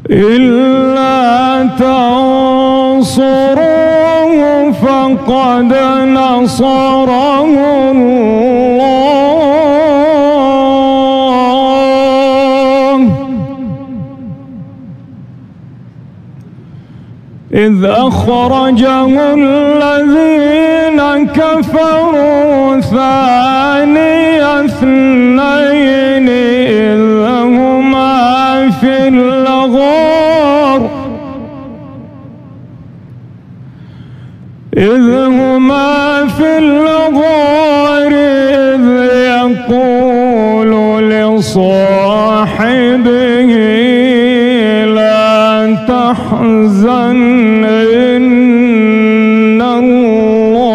إلا تنصروه فقد نصره الله إذ أخرجه الذين كفروا ثاني اثنين إذ هما في الغار إذ يقول لصاحبه لا تحزن إن الله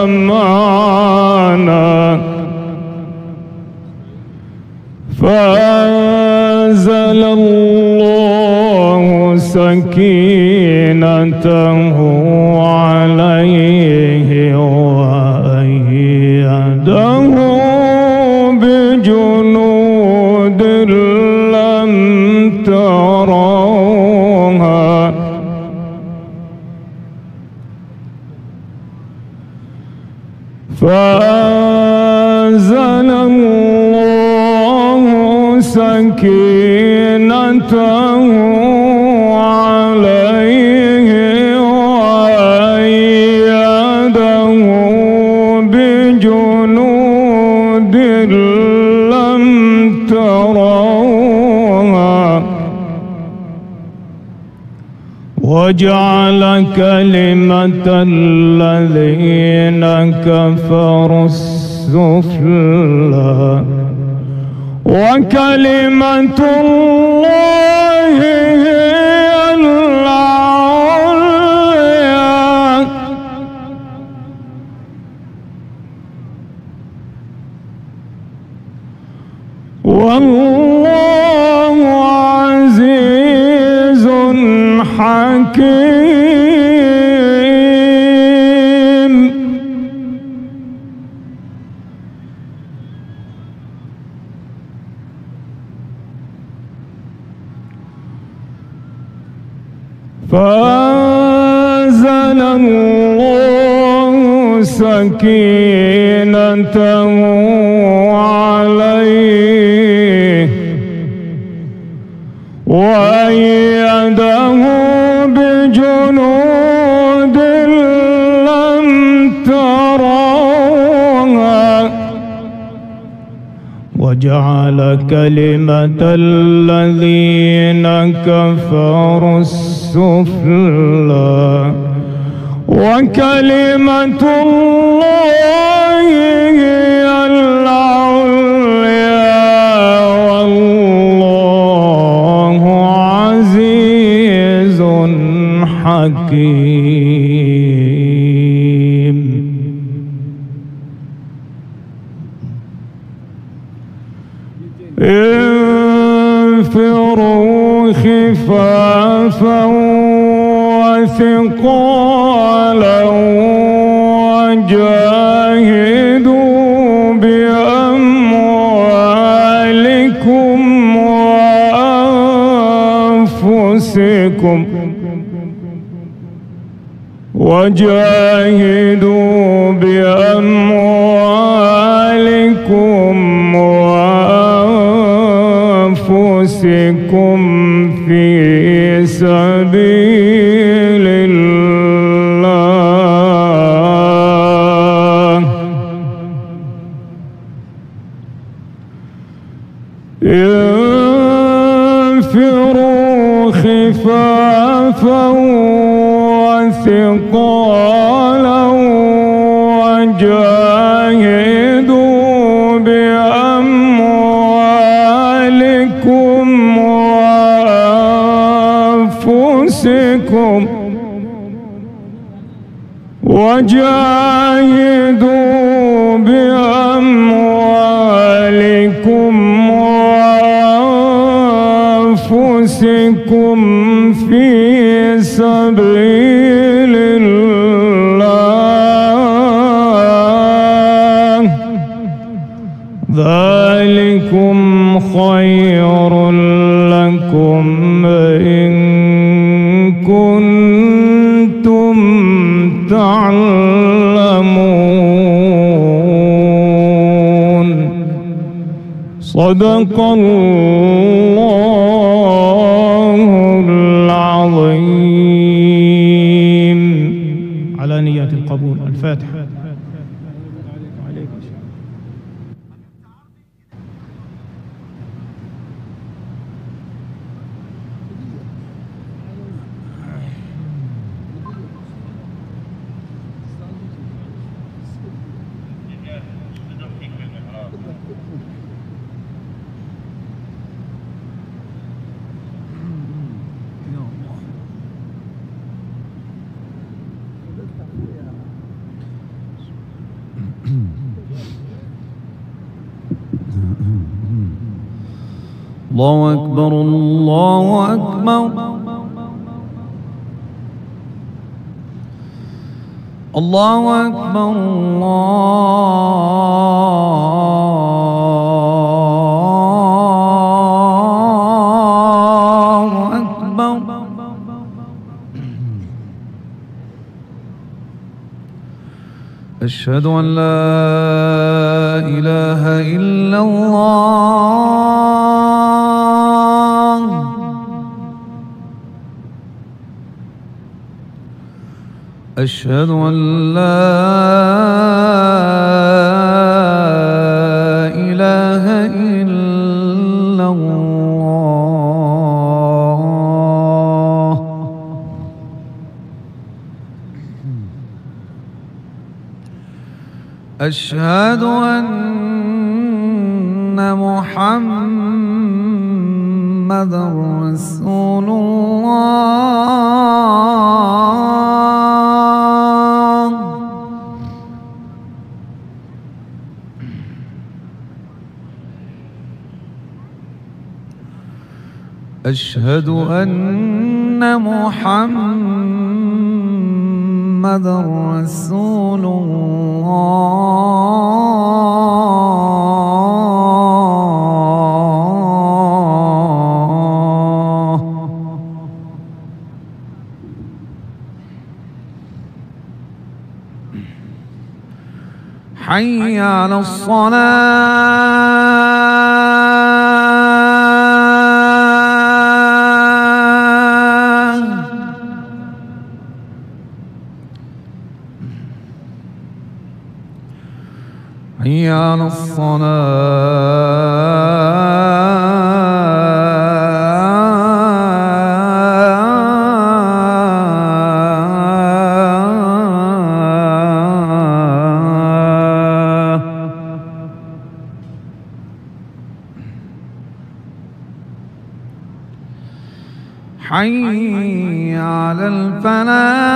معنا فأنزل الله سكينته عليه وأيده بجنود لم تروها فأنزل الله سكينته عليه وأيده بجنود لم تروها وجعل كلمة الذين كفروا السفلى وكلمة الله هي العليا والله عزيز حكيم فأنزل الله سكينته عليه وأيده بجنود لم تروها وجعل كلمة الذين كفروا السفلى وكلمة الله هي العليا والله عزيز حكيم انفروا خفافا وثقالا وجاهدوا بأموالكم وأنفسكم في سبيل الله انفروا خفافا وثقالا وجاهدوا بأموالكم وأنفسكم في سبيل الله ذلكم خير لكم صدق الله العظيم. على نية القبول. الفاتحة. الله أكبر الله أكبر الله أكبر الله أكبر. أشهد أن لا إله إلا الله. أشهد أن لا إله إلا الله. أشهد أن محمدًا رسول الله. أشهد أن محمدًا رسول الله. حي على الصلاة. حي على الصلاة. حي على الفلاح.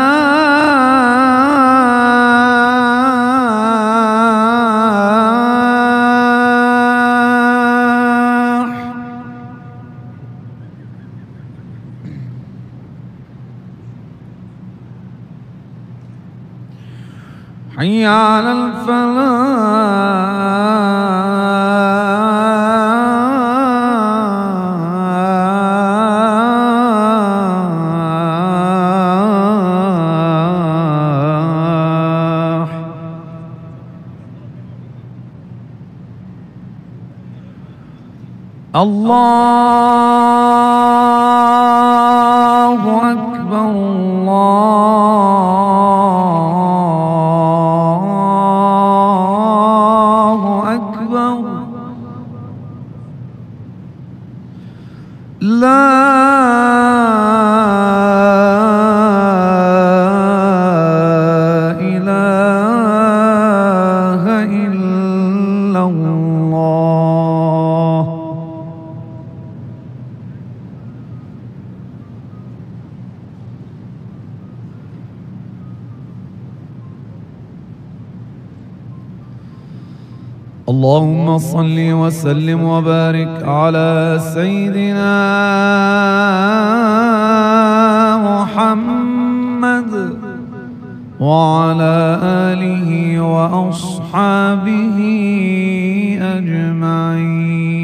حي على الفلاح. الله أكبر الله أكبر. لا إله إلا الله. اللهم صل وسلم وبارك على سيدنا محمد وعلى آله وأصحابه أجمعين.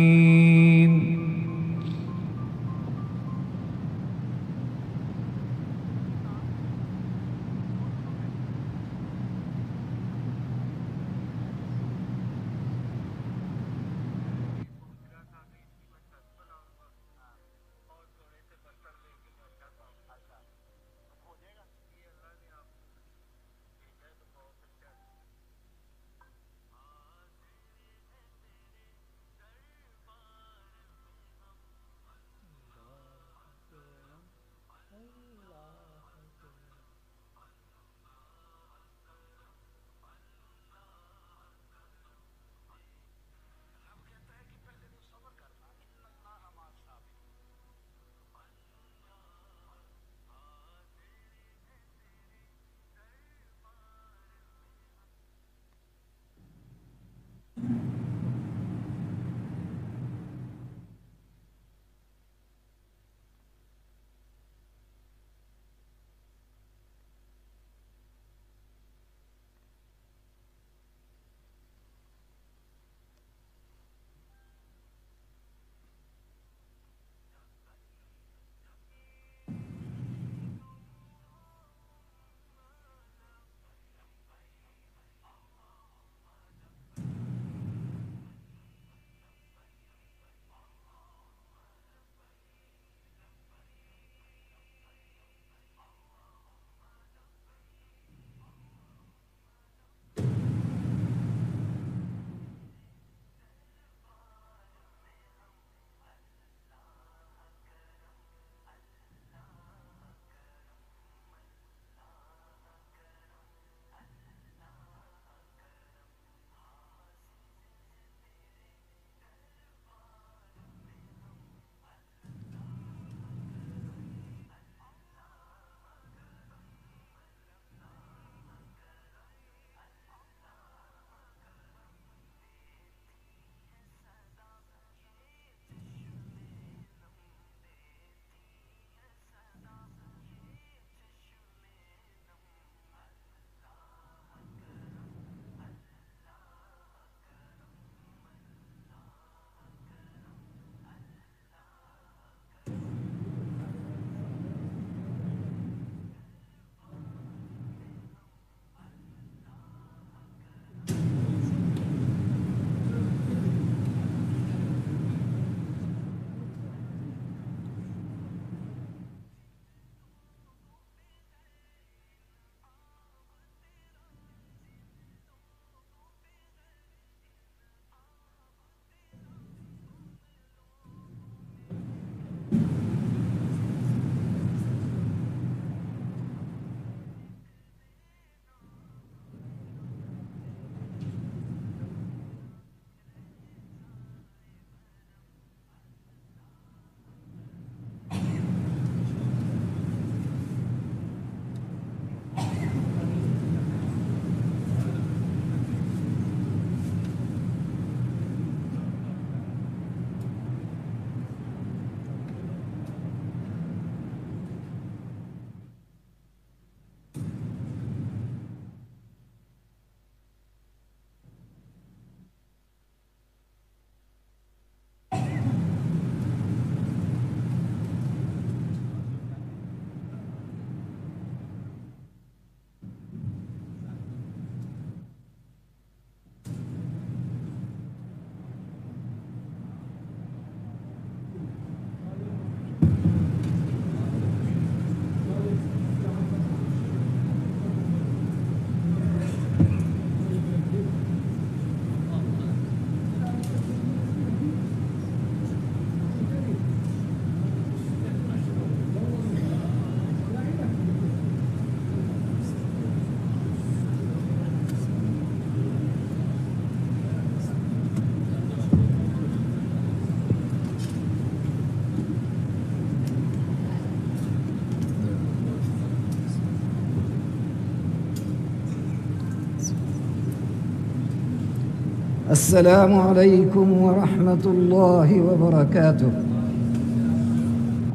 السلام عليكم ورحمة الله وبركاته.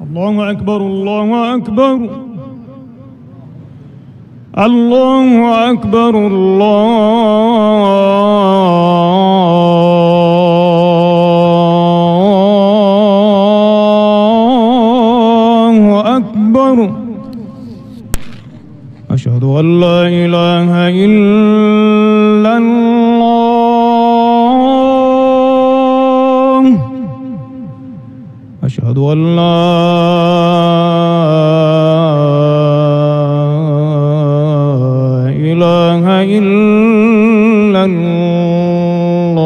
الله أكبر الله أكبر الله أكبر الله أكبر. أشهد أن لا إله إلا الله. أشهد أن لا إله إلا الله.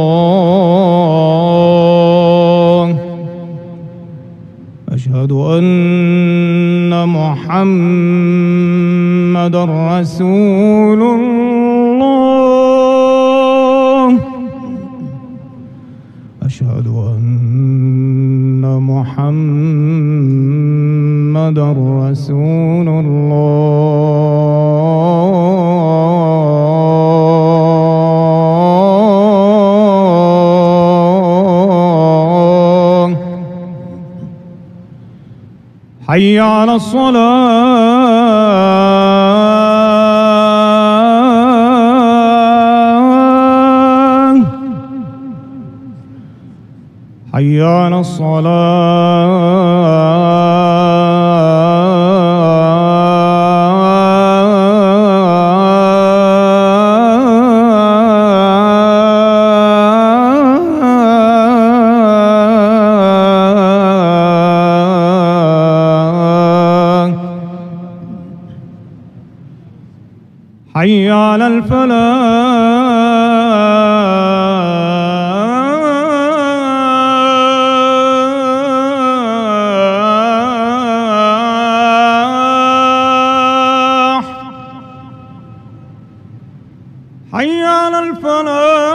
أشهد أن محمد رسول الله. أشهد أن محمد رسول الله. حي على الصلاة. حي على الصلاة. حي على الفلاح. حي على الفلاح.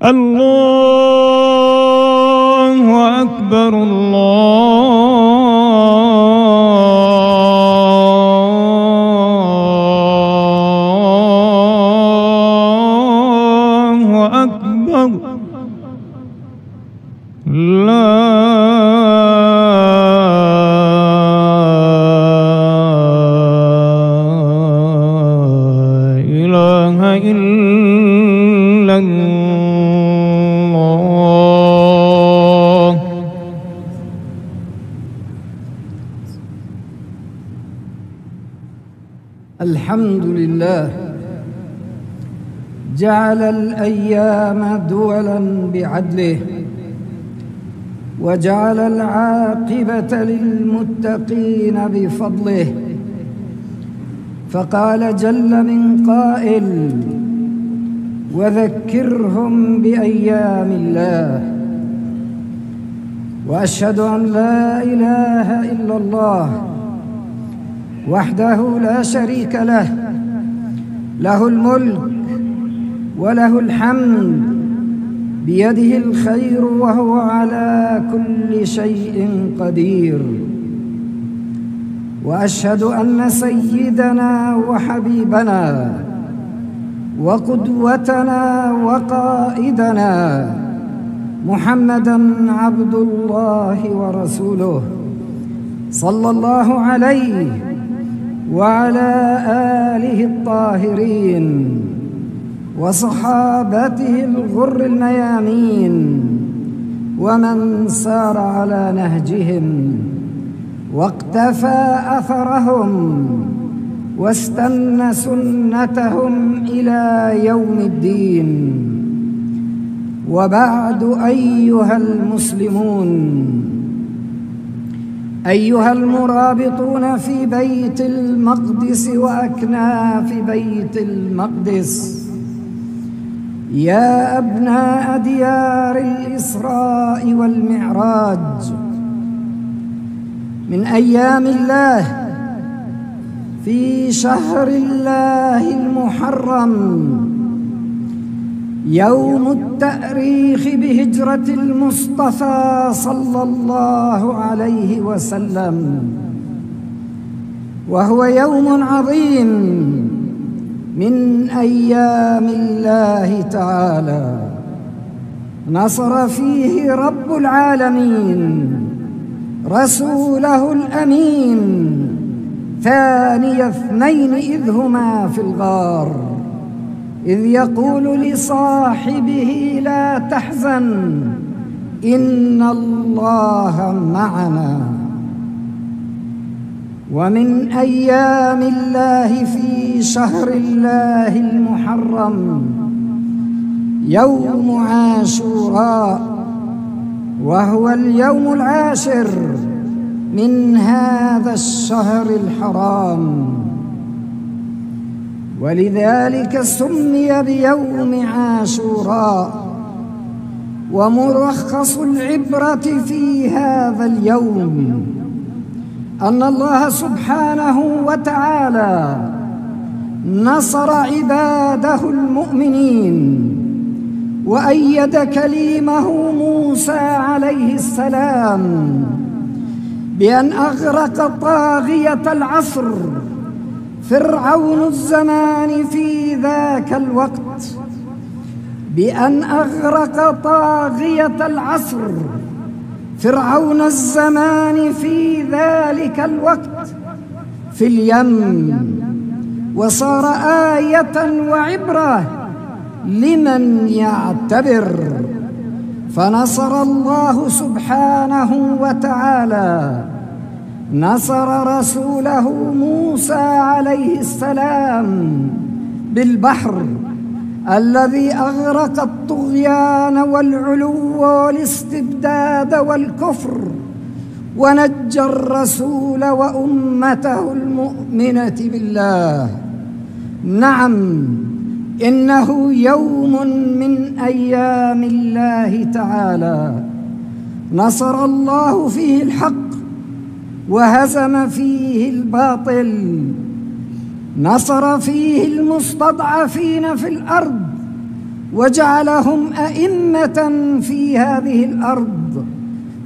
الله أكبر الله أكبر. لا إله إلا الله. الحمد لله جعل الأيام دولا بعدله، وجعل العاقبة للمتقين بفضله. فقال جل من قائل: وذكرهم بأيام الله. وأشهد أن لا إله إلا الله وحده لا شريك له، له الملك وله الحمد، بيده الخير وهو على كل شيء قدير. وأشهد أن سيدنا وحبيبنا وقدوتنا وقائدنا محمدًا عبد الله ورسوله، صلى الله عليه وعلى آله الطاهرين وصحابته الغر الميامين، ومن سار على نهجهم واقتفى أثرهم واستنى سنتهم إلى يوم الدين. وبعد أيها المسلمون، أيها المرابطون في بيت المقدس وأكناف بيت المقدس، يا أبناء ديار الإسراء والمعراج، من أيام الله في شهر الله المحرم، يوم التأريخ بهجرة المصطفى صلى الله عليه وسلم، وهو يوم عظيم من أيام الله تعالى، نصر فيه رب العالمين رسوله الأمين ثاني اثنين إذ هما في الغار، إذ يقول لصاحبه لا تحزن إن الله معنا. ومن أيام الله في شهر الله المحرم يوم عاشوراء، وهو اليوم العاشر من هذا الشهر الحرام، ولذلك سمي بيوم عاشوراء. وملخص العبرة في هذا اليوم أن الله سبحانه وتعالى نصر عباده المؤمنين، وأيد كليمه موسى عليه السلام بأن أغرق طاغية العصر فرعون الزمان في ذاك الوقت، بأن أغرق طاغية العصر فرعون الزمان في ذلك الوقت في اليم، وصار آية وعبرة لمن يعتبر. فنصر الله سبحانه وتعالى نصر رسوله موسى عليه السلام بالبحر الذي أغرق الطغيان والعلو والاستبداد والكفر، ونجى الرسول وأمته المؤمنة بالله. نعم، إنه يوم من أيام الله تعالى نصر الله فيه الحق وهزم فيه الباطل، نصر فيه المستضعفين في الأرض وجعلهم أئمة في هذه الأرض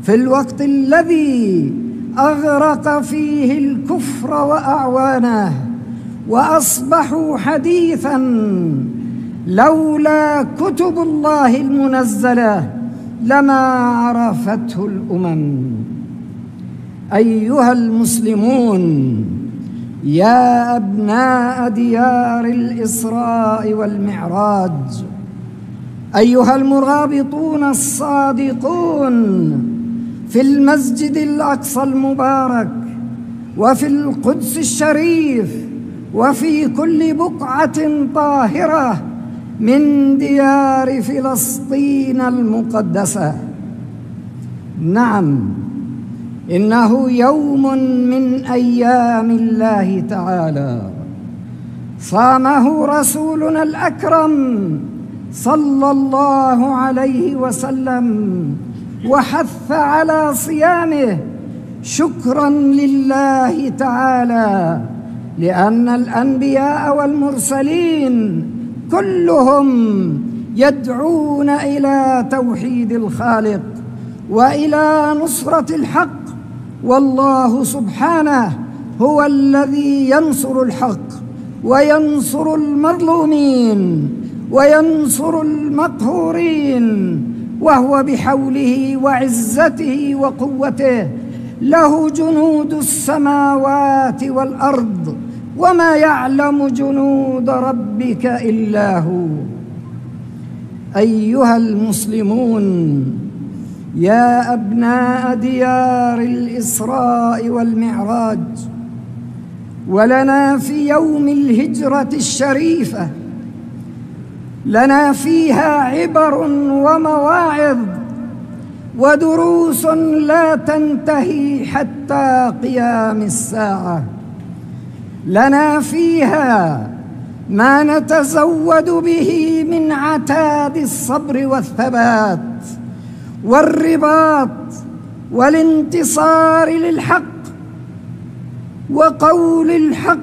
في الوقت الذي أغرق فيه الكفر وأعوانه، وأصبحوا حديثا لولا كتب الله المنزلة لما عرفته الأمم. أيها المسلمون، يا أبناء ديار الإسراء والمعراج، أيها المرابطون الصادقون في المسجد الأقصى المبارك وفي القدس الشريف وفي كل بقعة طاهرة من ديار فلسطين المقدسة. نعم، إنه يوم من أيام الله تعالى صامه رسولنا الأكرم صلى الله عليه وسلم وحث على صيامه شكرا لله تعالى، لأن الأنبياء والمرسلين كلهم يدعون إلى توحيد الخالق وإلى نصرة الحق، والله سبحانه هو الذي ينصر الحق وينصر المظلومين وينصر المقهورين، وهو بحوله وعزته وقوته له جنود السماوات والأرض، وما يعلم جنود ربك إلا هو. أيها المسلمون، يا أبناء ديار الإسراء والمعراج، ولنا في يوم الهجرة الشريفة لنا فيها عبر ومواعظ ودروس لا تنتهي حتى قيام الساعة. لنا فيها ما نتزود به من عتاد الصبر والثبات والرباط والانتصار للحق وقول الحق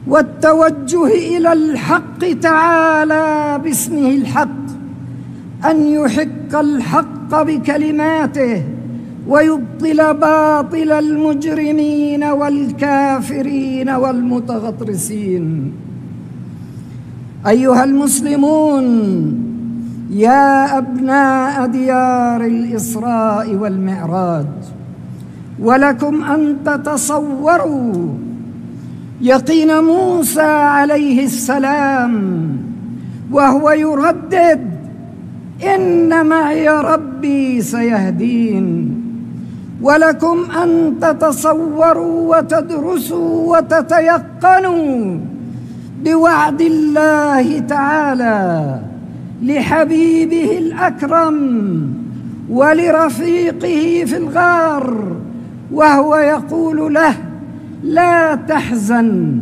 والتوجه إلى الحق تعالى باسمه الحق، أن يحق الحق بكلماته ويبطل باطل المجرمين والكافرين والمتغطرسين. أيها المسلمون، يا أبناء ديار الإسراء والمعراج، ولكم أن تتصوروا يقين موسى عليه السلام وهو يردد: إن معي ربي سيهدين. ولكم أن تتصوروا وتدرسوا وتتيقنوا بوعد الله تعالى لحبيبه الأكرم ولرفيقه في الغار، وهو يقول له: لا تحزن،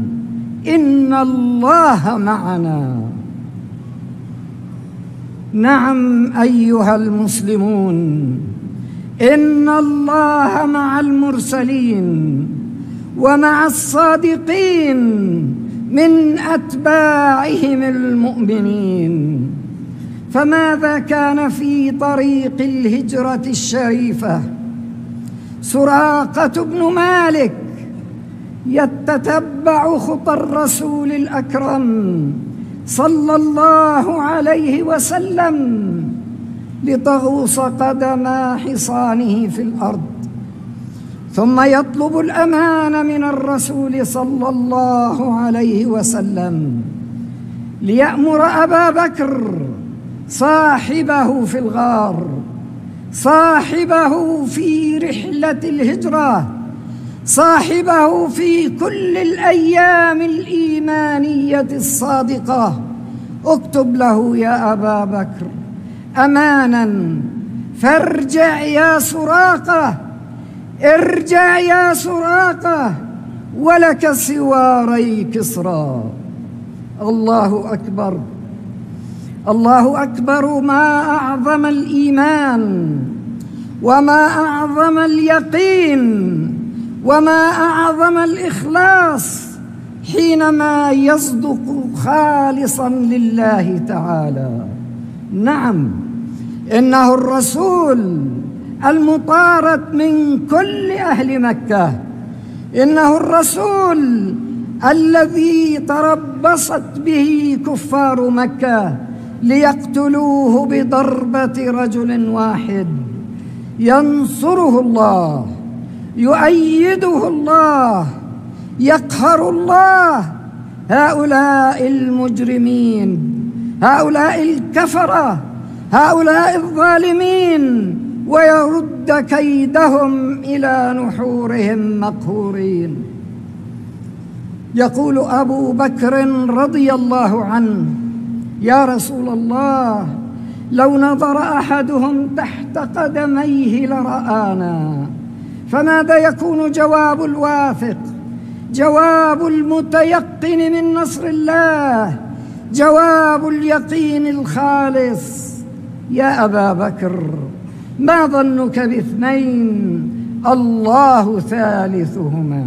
إن الله معنا. نعم أيها المسلمون، إن الله مع المرسلين ومع الصادقين من أتباعهم المؤمنين. فماذا كان في طريق الهجرة الشريفة؟ سراقة بن مالك يتتبع خطى الرسول الأكرم صلى الله عليه وسلم لتغوص قدم حصانه في الأرض، ثم يطلب الأمان من الرسول صلى الله عليه وسلم ليأمر أبا بكر صاحبه في الغار، صاحبه في رحلة الهجرة، صاحبه في كل الأيام الإيمانية الصادقة: اكتب له يا أبا بكر أمانا، فارجع يا سراقة، ارجع يا سراقة، ولك سواري كسرى. الله أكبر، الله أكبر. ما أعظم الإيمان، وما أعظم اليقين، وما أعظم الإخلاص حينما يصدق خالصا لله تعالى. نعم، إنه الرسول المطارد من كل أهل مكة، إنه الرسول الذي تربصت به كفار مكة ليقتلوه بضربة رجل واحد. ينصره الله، يؤيده الله، يقهر الله هؤلاء المجرمين، هؤلاء الكفرة، هؤلاء الظالمين، ويرد كيدهم إلى نحورهم مقهورين. يقول أبو بكر رضي الله عنه: يا رسول الله، لو نظر أحدهم تحت قدميه لرآنا. فماذا يكون جواب الواثق، جواب المتيقن من نصر الله، جواب اليقين الخالص؟ يا أبا بكر، ما ظنك باثنين الله ثالثهما؟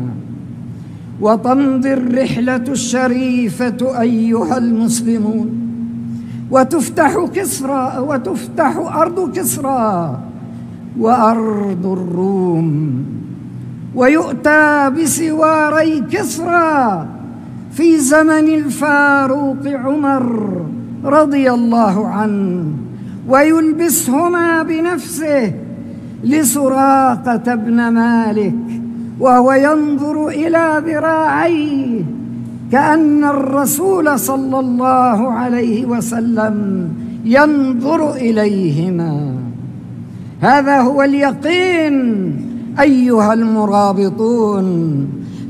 وتمضي الرحلة الشريفة أيها المسلمون، وتفتح كسرى، وتفتح أرض كسرى وأرض الروم، ويؤتى بسواري كسرى في زمن الفاروق عمر رضي الله عنه، ويلبسهما بنفسه لسراقة بن مالك، وهو ينظر إلى ذراعيه كأن الرسول صلى الله عليه وسلم ينظر إليهما. هذا هو اليقين أيها المرابطون،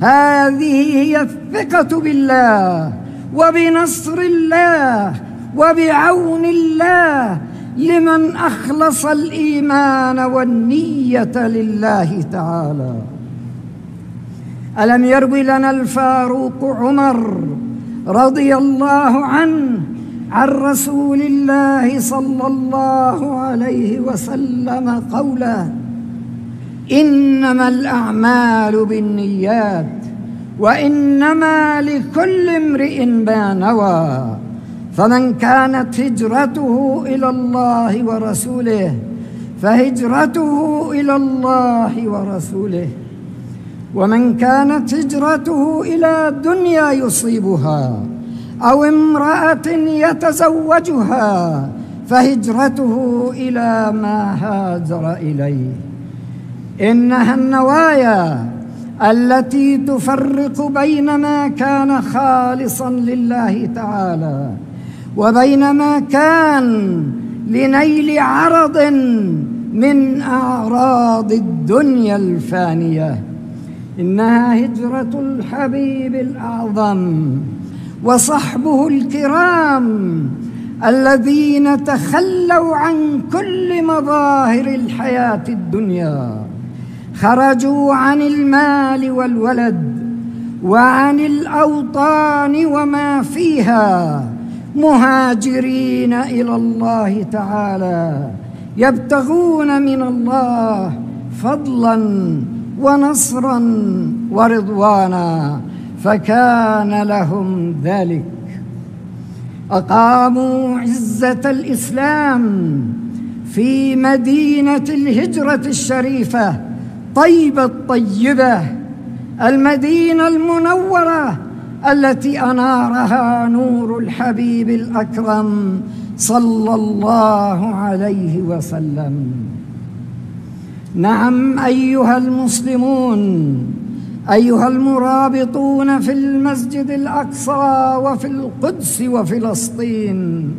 هذه هي الثقة بالله وبنصر الله وبعون الله لمن أخلص الإيمان والنية لله تعالى. ألم يروي لنا الفاروق عمر رضي الله عنه عن رسول الله صلى الله عليه وسلم قوله: إنما الأعمال بالنيات وإنما لكل امرئ ما نوى، فمن كانت هجرته إلى الله ورسوله فهجرته إلى الله ورسوله، ومن كانت هجرته إلى دنيا يصيبها أو امرأة يتزوجها فهجرته إلى ما هاجر إليه. إنها النوايا التي تفرق بين ما كان خالصا لله تعالى وبين ما كان لنيل عرض من أعراض الدنيا الفانية. إنها هجرة الحبيب الأعظم وصحبه الكرام الذين تخلوا عن كل مظاهر الحياة الدنيا، خرجوا عن المال والولد وعن الأوطان وما فيها، مهاجرين إلى الله تعالى يبتغون من الله فضلا ونصرا ورضوانا، فكان لهم ذلك. أقاموا عزة الإسلام في مدينة الهجرة الشريفة طيبة الطيبة، المدينة المنورة التي أنارها نور الحبيب الأكرم صلى الله عليه وسلم. نعم أيها المسلمون، أيها المرابطون في المسجد الأقصى وفي القدس وفلسطين،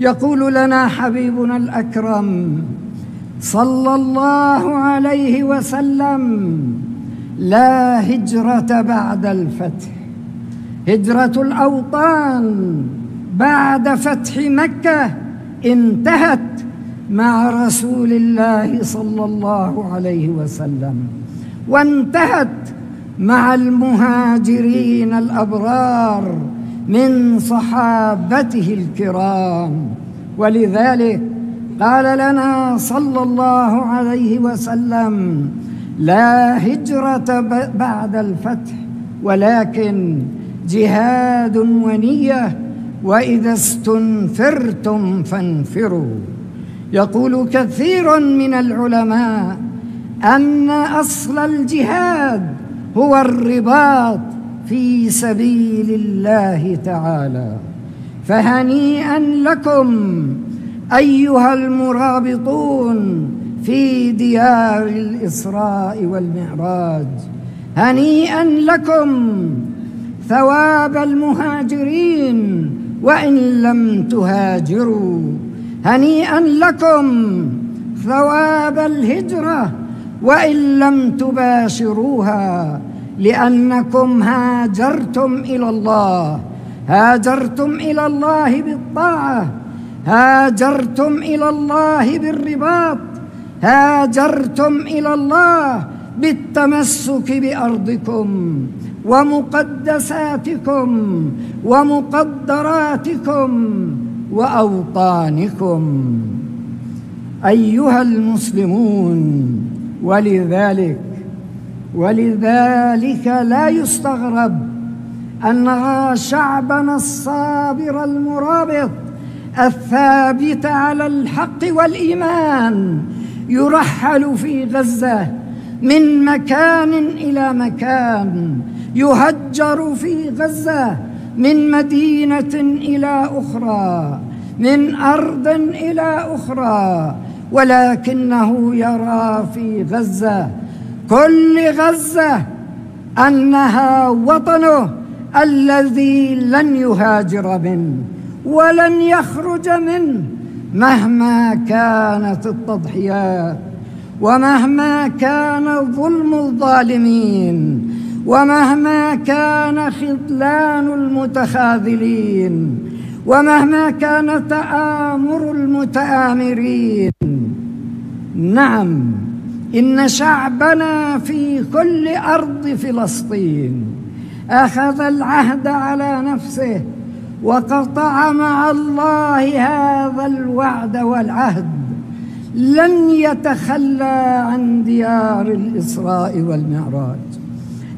يقول لنا حبيبنا الأكرم صلى الله عليه وسلم: لا هجرة بعد الفتح. هجرة الأوطان بعد فتح مكة انتهت مع رسول الله صلى الله عليه وسلم، وانتهت مع المهاجرين الأبرار من صحابته الكرام. ولذلك قال لنا صلى الله عليه وسلم: لا هجرة بعد الفتح ولكن جهاد ونية، وإذا استنفرتم فانفروا. يقول كثير من العلماء أن أصل الجهاد هو الرباط في سبيل الله تعالى. فهنيئا لكم أيها المرابطون في ديار الإسراء والمعراج، هنيئا لكم ثواب المهاجرين وإن لم تهاجروا، هنيئا لكم ثواب الهجرة وإن لم تباشروها، لأنكم هاجرتم إلى الله، هاجرتم إلى الله بالطاعة، هاجرتم إلى الله بالرباط، هاجرتم إلى الله بالتمسك بأرضكم ومقدساتكم ومقدراتكم وأوطانكم أيها المسلمون. ولذلك لا يستغرب أن نرى شعبنا الصابر المرابط الثابت على الحق والإيمان يرحل في غزة من مكان إلى مكان، يهجر في غزة من مدينة إلى أخرى، من أرض إلى أخرى، ولكنه يرى في غزة، كل غزة، أنها وطنه الذي لن يهاجر منه ولن يخرج منه مهما كانت التضحيات، ومهما كان ظلم الظالمين، ومهما كان خذلان المتخاذلين، ومهما كان تآمر المتآمرين. نعم، إن شعبنا في كل أرض فلسطين أخذ العهد على نفسه وقطع مع الله هذا الوعد والعهد، لن يتخلى عن ديار الإسراء والمعراج،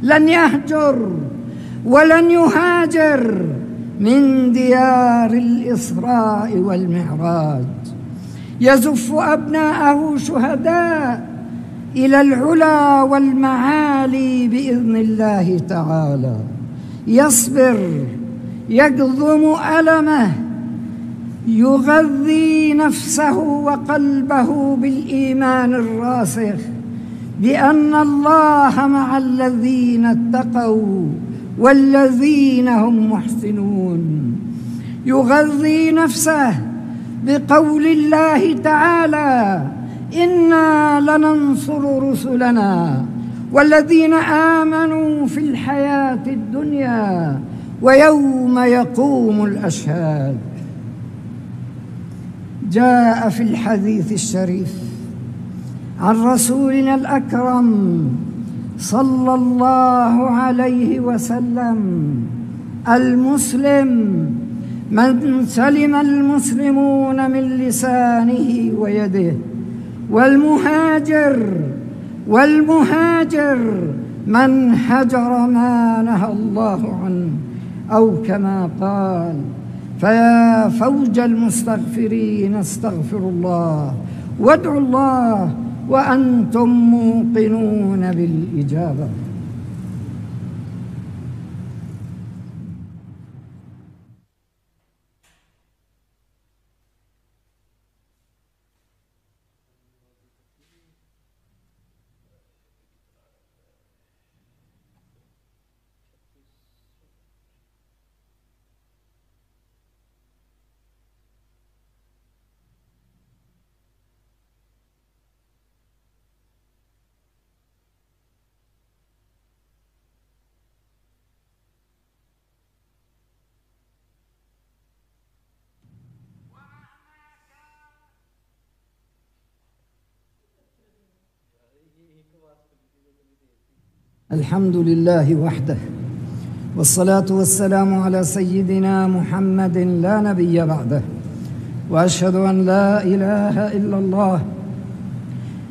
لن يهجر ولن يهاجر من ديار الإسراء والمعراج، يزف أبناءه شهداء إلى العلا والمعالي بإذن الله تعالى، يصبر يكظم ألمه، يغذي نفسه وقلبه بالإيمان الراسخ بأن الله مع الذين اتقوا والذين هم محسنون، يغذي نفسه بقول الله تعالى: إنا لننصر رسلنا والذين آمنوا في الحياة الدنيا ويوم يقوم الأشهاد. جاء في الحديث الشريف عن رسولنا الأكرم صلى الله عليه وسلم: المسلم من سلم المسلمون من لسانه ويده، والمهاجر من هجر ما نهى الله عنه، أو كما قال: فيا فوج المستغفرين استغفروا الله وادعوا الله وأنتم موقنون بالإجابة. الحمد لله وحده، والصلاة والسلام على سيدنا محمد لا نبي بعده، وأشهد أن لا إله إلا الله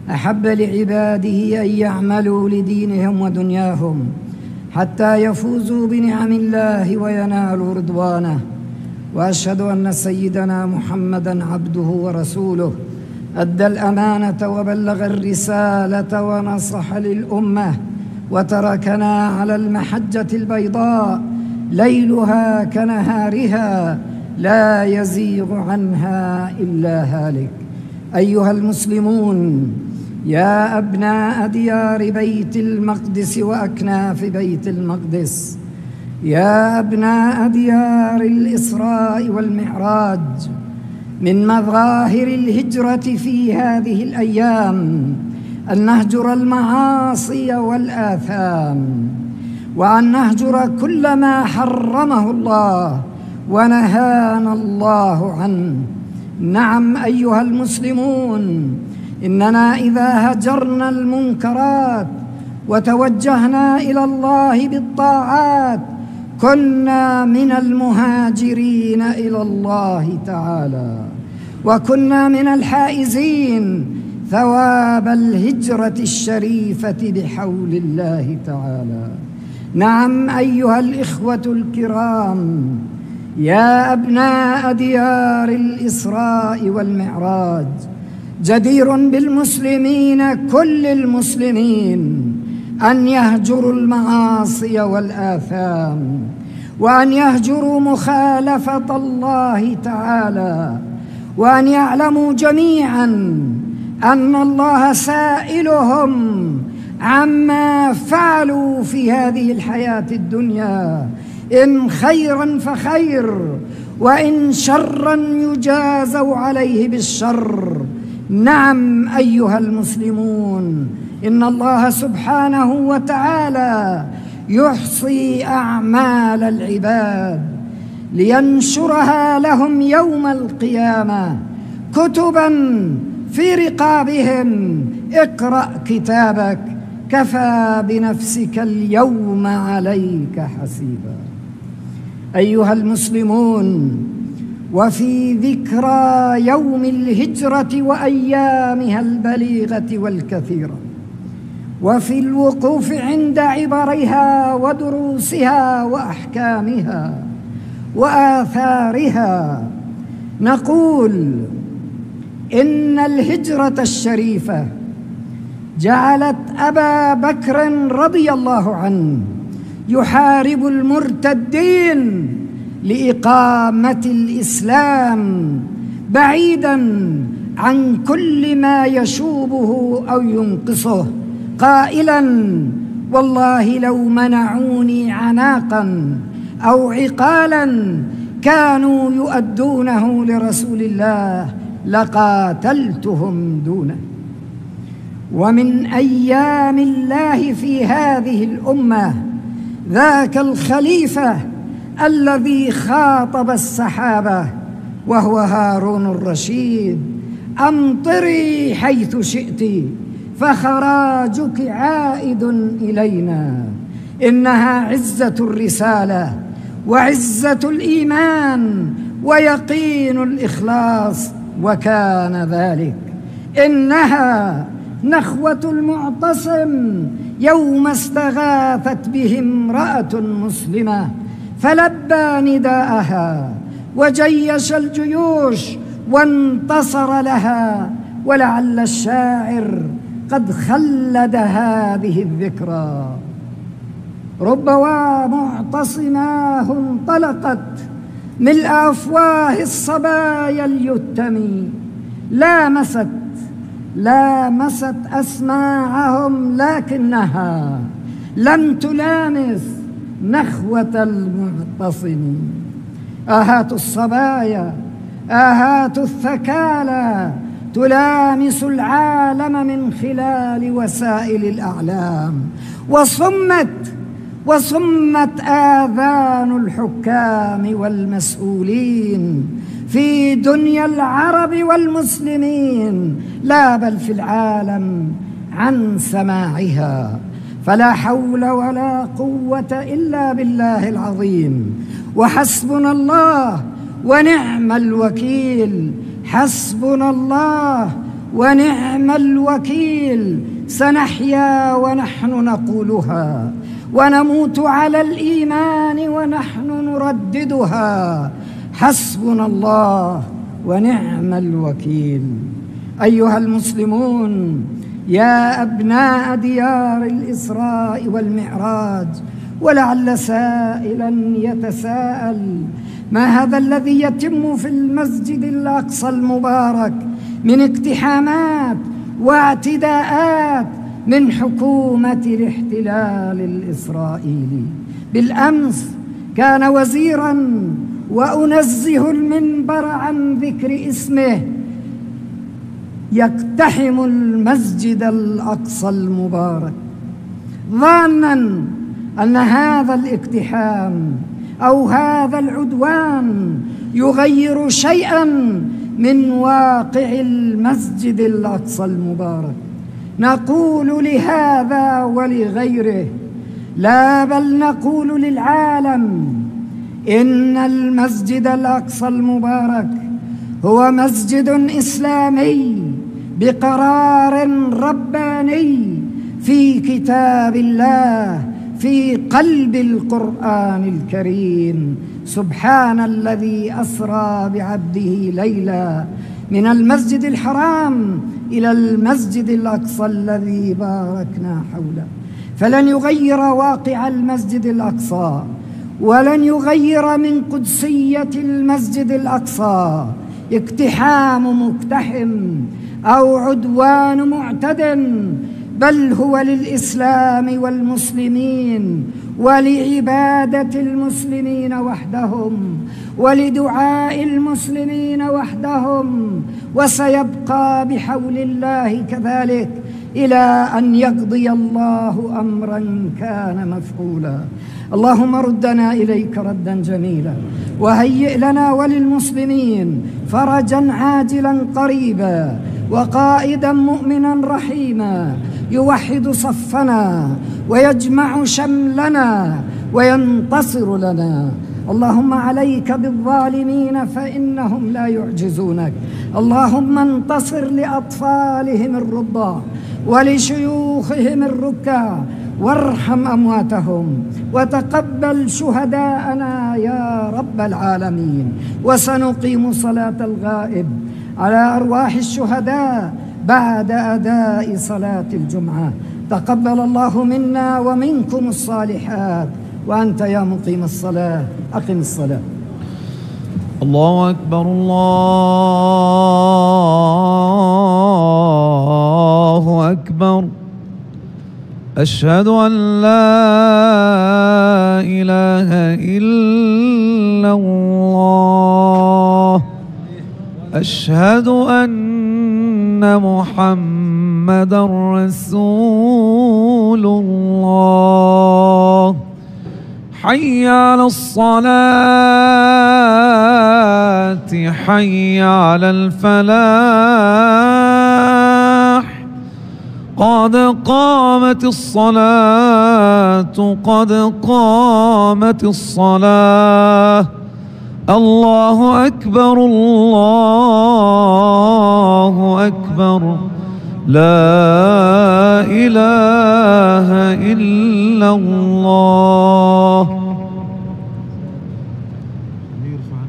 أحب لعباده أن يعملوا لدينهم ودنياهم حتى يفوزوا بنعم الله وينالوا رضوانه، وأشهد أن سيدنا محمدًا عبده ورسوله أدى الأمانة وبلغ الرسالة ونصح للأمة، وتركنا على المحجة البيضاء ليلها كنهارها لا يزيغ عنها إلا هالك. أيها المسلمون، يا أبناء ديار بيت المقدس وأكناف بيت المقدس، يا أبناء ديار الإسراء والمعراج، من مظاهر الهجرة في هذه الأيام أن نهجر المعاصي والآثام، وأن نهجر كل ما حرمه الله ونهانا الله عنه. نعم أيها المسلمون، إننا إذا هجرنا المنكرات وتوجهنا إلى الله بالطاعات كنا من المهاجرين إلى الله تعالى، وكنا من الحائزين ثواب الهجرة الشريفة بحول الله تعالى. نعم أيها الإخوة الكرام، يا أبناء ديار الإسراء والمعراج، جدير بالمسلمين كل المسلمين أن يهجروا المعاصي والآثام، وأن يهجروا مخالفة الله تعالى، وأن يعلموا جميعاً أن الله سائلهم عما فعلوا في هذه الحياة الدنيا، إن خيراً فخير، وإن شراً يجازوا عليه بالشر. نعم أيها المسلمون، إن الله سبحانه وتعالى يحصي أعمال العباد لينشرها لهم يوم القيامة كتباً في رقابهم: اقرأ كتابك كفى بنفسك اليوم عليك حسيبا. أيها المسلمون، وفي ذكرى يوم الهجرة وأيامها البليغة والكثيرة، وفي الوقوف عند عبرها ودروسها وأحكامها وآثارها نقول إن الهجرة الشريفة جعلت أبا بكر رضي الله عنه يحارب المرتدين لإقامة الإسلام بعيداً عن كل ما يشوبه أو ينقصه، قائلاً: والله لو منعوني عناقاً أو عقالاً كانوا يؤدونه لرسول الله لقاتلتهم دونه. ومن أيام الله في هذه الأمة ذاك الخليفة الذي خاطب السحابة وهو هارون الرشيد: أمطري حيث شئت فخراجك عائد إلينا. إنها عزة الرسالة وعزة الإيمان ويقين الإخلاص، وكان ذلك. إنها نخوة المعتصم يوم استغاثت به امرأة مسلمة فلبى نداءها وجيش الجيوش وانتصر لها. ولعل الشاعر قد خلد هذه الذكرى: ربما معتصماه انطلقت ملء أفواه الصبايا اليتم، لامست أسماعهم لكنها لم تلامس نخوة المعتصم. آهات الصبايا، آهات الثكالى تلامس العالم من خلال وسائل الأعلام، وصمت آذان الحكام والمسؤولين في دنيا العرب والمسلمين، لا بل في العالم، عن سماعها. فلا حول ولا قوة إلا بالله العظيم، وحسبنا الله ونعم الوكيل، حسبنا الله ونعم الوكيل. سنحيا ونحن نقولها، ونموت على الإيمان ونحن نرددها: حسبنا الله ونعم الوكيل. أيها المسلمون، يا أبناء ديار الإسراء والمعراج، ولعل سائلا يتساءل: ما هذا الذي يتم في المسجد الأقصى المبارك من اقتحامات واعتداءات من حكومة الاحتلال الإسرائيلي؟ بالأمس كان وزيراً، وأنزه المنبر عن ذكر اسمه، يقتحم المسجد الأقصى المبارك ظانا أن هذا الاقتحام أو هذا العدوان يغير شيئاً من واقع المسجد الأقصى المبارك. نقول لهذا ولغيره: لا، بل نقول للعالم إن المسجد الأقصى المبارك هو مسجد إسلامي بقرار رباني في كتاب الله في قلب القرآن الكريم. سبحان الذي أسرى بعبده ليلا من المسجد الحرام إلى المسجد الأقصى الذي باركنا حوله. فلن يغير واقع المسجد الأقصى، ولن يغير من قدسية المسجد الأقصى اقتحام مقتحم أو عدوان معتد، بل هو للإسلام والمسلمين ولعبادة المسلمين وحدهم ولدعاء المسلمين وحدهم، وسيبقى بحول الله كذلك إلى أن يقضي الله أمرا كان مفعولا. اللهم ردنا إليك ردا جميلا، وهيئ لنا وللمسلمين فرجا عاجلا قريبا، وقائدا مؤمنا رحيما يوحد صفنا ويجمع شملنا وينتصر لنا. اللهم عليك بالظالمين فإنهم لا يعجزونك. اللهم انتصر لأطفالهم الرضع ولشيوخهم الركع، وارحم أمواتهم وتقبل شهداءنا يا رب العالمين. وسنقيم صلاة الغائب على أرواح الشهداء بعد أداء صلاة الجمعة. تقبل الله منا ومنكم الصالحات. وأنت يا مقيم الصلاة أقم الصلاة. الله أكبر الله أكبر. أشهد أن لا إله إلا الله. أشهد أن محمدا رسول الله. حي على الصلاة، حي على الفلاح. قد قامت الصلاة، قد قامت الصلاة. الله أكبر الله أكبر. لا إله إلا الله.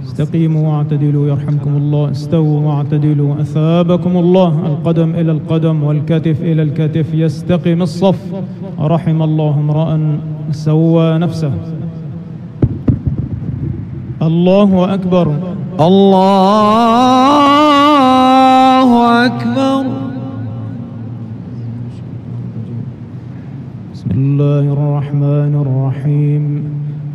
استقيموا واعتدلوا يرحمكم الله. استووا واعتدلوا أثابكم الله. القدم إلى القدم والكتف إلى الكتف. يستقيم الصف. رحم الله امرأ سوى نفسه. الله أكبر الله أكبر. بسم الله الرحمن الرحيم.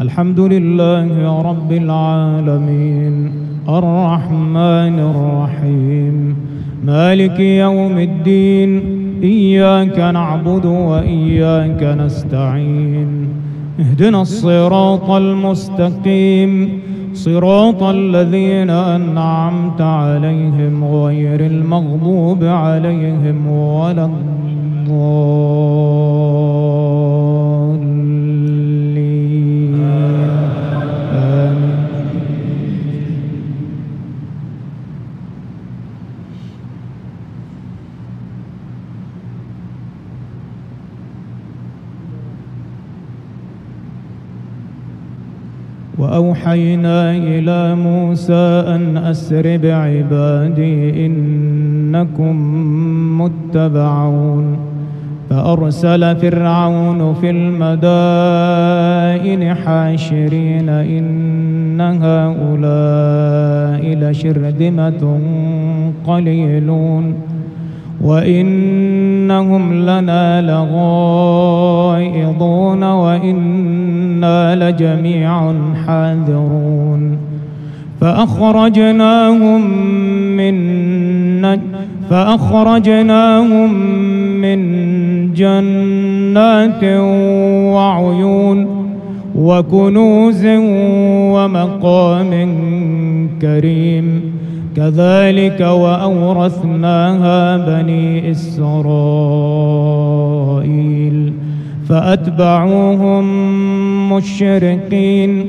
الحمد لله رب العالمين الرحمن الرحيم مالك يوم الدين. إياك نعبد وإياك نستعين. اهدنا الصراط المستقيم صراط الذين أنعمت عليهم غير المغضوب عليهم ولا الضالين. آمين. وأوحينا إلى موسى أن أسر بعبادي إنكم متبعون. فأرسل فرعون في المدائن حاشرين إن هؤلاء لشرذمة قليلون وإنهم لنا لغائظون وإنا لجميع حاذرون. فأخرجناهم من جنات وعيون وكنوز ومقام كريم. كذلك وأورثناها بني إسرائيل فأتبعوهم مشرقين.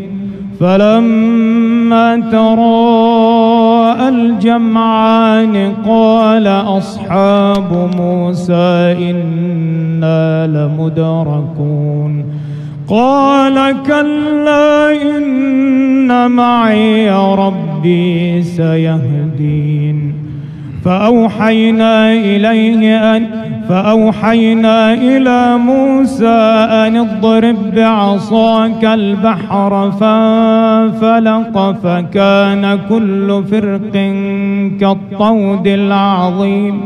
فلما تراءى الجمعان قال أصحاب موسى إنا لمدركون. قال كلا إن معي ربي سيهدين. فأوحينا إلى موسى أن اضرب بعصاك البحر فانفلق فكان كل فرق كالطود العظيم.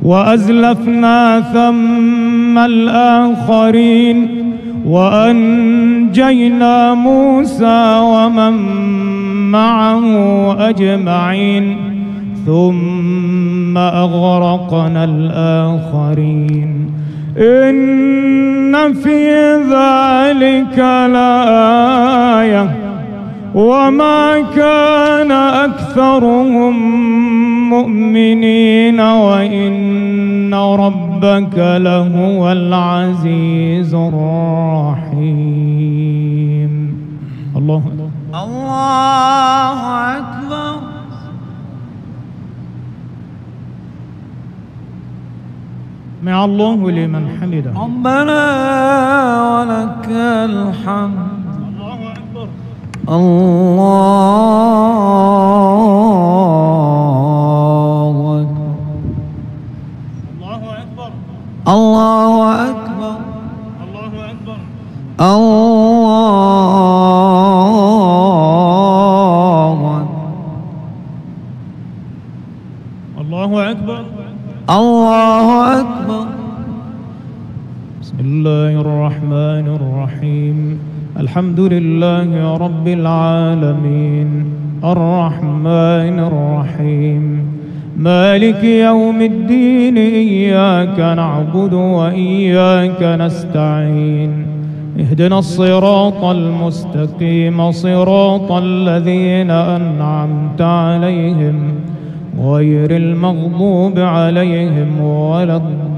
وأزلفنا ثم الآخرين وأنجينا موسى ومن معه أجمعين ثم أغرقنا الآخرين. إن في ذلك لآية وما كان أكثرهم مؤمنين وإن ربك لهو العزيز الرحيم. الله أكبر. سمع الله لمن حمده. ربنا ولك الحمد. الله أكبر. الله أكبر. الله أكبر. الله أكبر. الله أكبر. الله الله أكبر. أكبر. الله أكبر. بسم الله الرحمن الرحيم. الحمد لله رب العالمين الرحمن الرحيم مالك يوم الدين إياك نعبد وإياك نستعين اهدنا الصراط المستقيم صراط الذين أنعمت عليهم غير المغضوب عليهم ولا الضالين.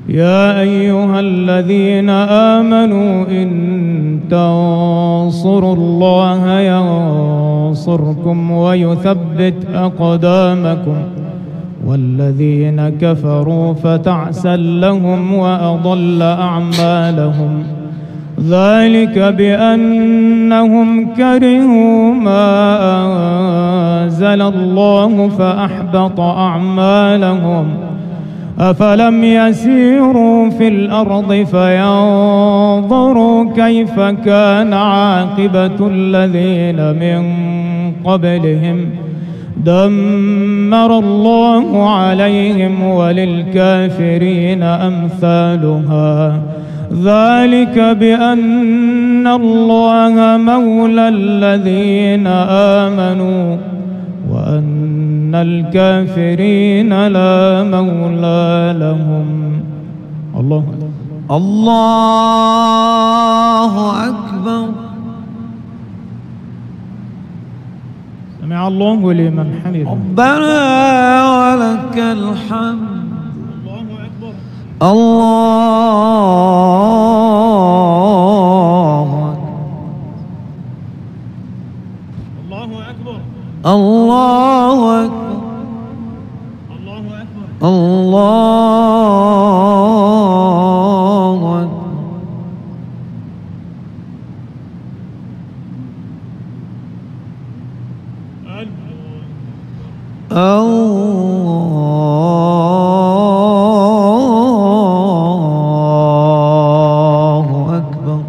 يا أيها الذين آمنوا إن تنصروا الله ينصركم ويثبت أقدامكم والذين كفروا فتعسا لهم وأضل أعمالهم ذلك بأنهم كرهوا ما أنزل الله فأحبط أعمالهم أفلم يسيروا في الأرض فينظروا كيف كان عاقبة الذين من قبلهم دمر الله عليهم وللكافرين أمثالها ذلك بأن الله مولى الذين آمنوا وأن الكافرين لا مولى لهم. الله الله أكبر. سمع الله لمن حمده. ربنا ولك الحمد. الله أكبر. الله أكبر. الله أكبر. الله أكبر. الله أكبر. الله أكبر.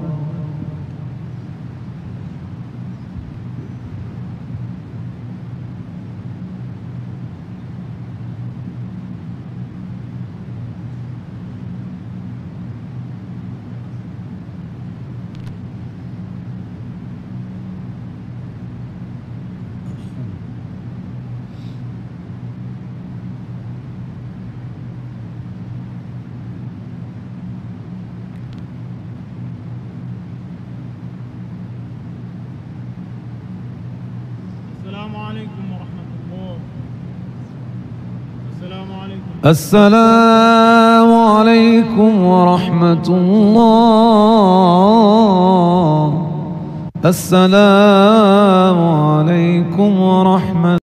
السلام عليكم ورحمة الله. السلام عليكم. السلام عليكم ورحمة الله. السلام عليكم ورحمة